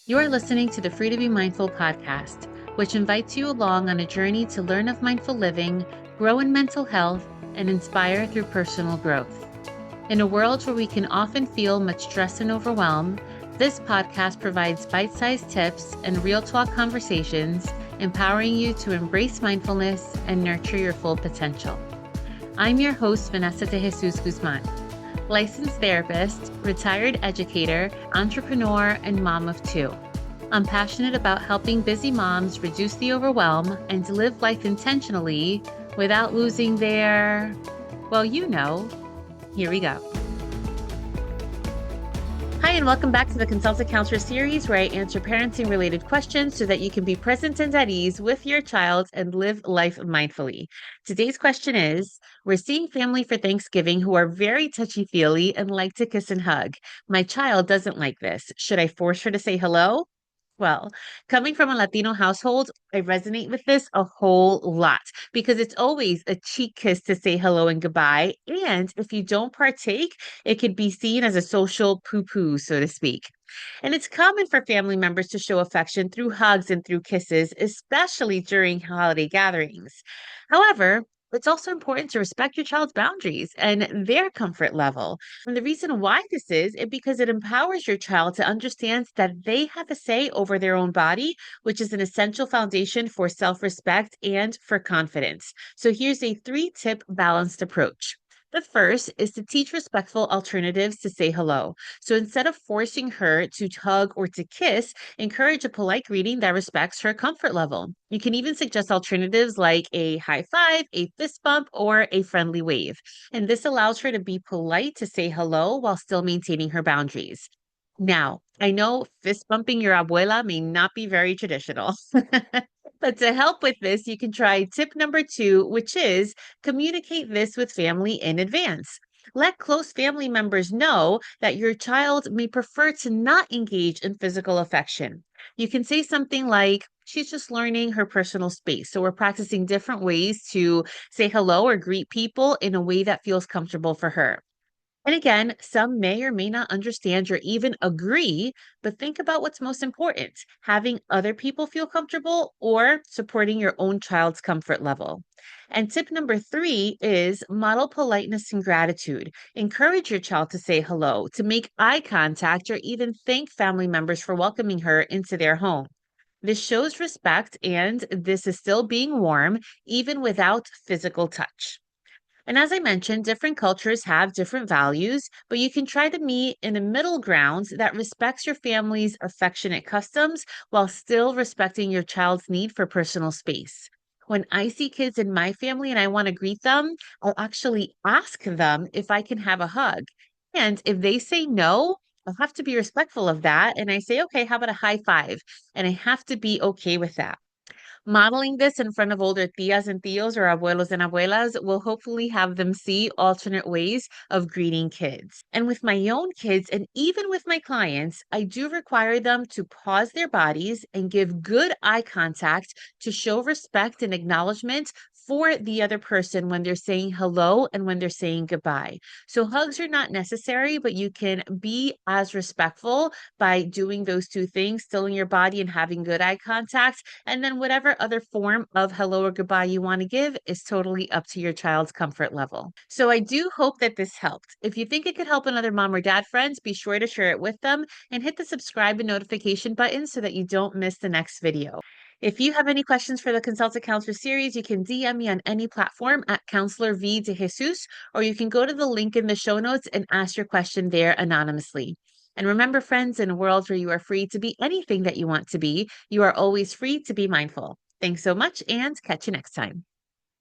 You are listening to the Free to Be Mindful podcast, which invites you along on a journey to learn of mindful living, grow in mental health, and inspire through personal growth. In a world where we can often feel much stress and overwhelm, this podcast provides bite-sized tips and real talk conversations, empowering you to embrace mindfulness and nurture your full potential. I'm your host, Vanessa De Jesus Guzman, licensed therapist, retired educator, entrepreneur, and mom of two. I'm passionate about helping busy moms reduce the overwhelm and to live life intentionally without losing their, well, here we go. Hi, and welcome back to the Consultant Counselor series, where I answer parenting related questions so that you can be present and at ease with your child and live life mindfully. Today's question is, we're seeing family for Thanksgiving who are very touchy-feely and like to kiss and hug. My child doesn't like this. Should I force her to say hello? Well, coming from a Latino household, I resonate with this a whole lot because it's always a cheek kiss to say hello and goodbye. And if you don't partake, it could be seen as a social poo-poo, so to speak. And it's common for family members to show affection through hugs and through kisses, especially during holiday gatherings. However, it's also important to respect your child's boundaries and their comfort level. And the reason why this is because it empowers your child to understand that they have a say over their own body, which is an essential foundation for self-respect and for confidence. So here's a 3-tip balanced approach. The first is to teach respectful alternatives to say hello. So instead of forcing her to hug or to kiss, encourage a polite greeting that respects her comfort level. You can even suggest alternatives like a high five, a fist bump, or a friendly wave. And this allows her to be polite to say hello while still maintaining her boundaries. Now, I know fist bumping your abuela may not be very traditional. But to help with this, you can try tip number 2, which is communicate this with family in advance. Let close family members know that your child may prefer to not engage in physical affection. You can say something like, she's just learning her personal space. So we're practicing different ways to say hello or greet people in a way that feels comfortable for her. And again, some may or may not understand or even agree, but think about what's most important, having other people feel comfortable or supporting your own child's comfort level. And tip number 3 is model politeness and gratitude. Encourage your child to say hello, to make eye contact, or even thank family members for welcoming her into their home. This shows respect, and this is still being warm, even without physical touch. And as I mentioned, different cultures have different values, but you can try to meet in a middle ground that respects your family's affectionate customs while still respecting your child's need for personal space. When I see kids in my family and I want to greet them, I'll actually ask them if I can have a hug. And if they say no, I'll have to be respectful of that. And I say, okay, how about a high five? And I have to be okay with that. Modeling this in front of older tias and tios or abuelos and abuelas will hopefully have them see alternate ways of greeting kids. And with my own kids, and even with my clients, I do require them to pause their bodies and give good eye contact to show respect and acknowledgement for the other person when they're saying hello and when they're saying goodbye. So hugs are not necessary, but you can be as respectful by doing those two things, stilling your body and having good eye contact, and then whatever other form of hello or goodbye you want to give is totally up to your child's comfort level. So I do hope that this helped. If you think it could help another mom or dad friends, be sure to share it with them and hit the subscribe and notification button so that you don't miss the next video. If you have any questions for the Consultant Counselor series, you can DM me on any platform at Counselor V De Jesus, or you can go to the link in the show notes and ask your question there anonymously. And remember, friends, in a world where you are free to be anything that you want to be, you are always free to be mindful. Thanks so much and catch you next time.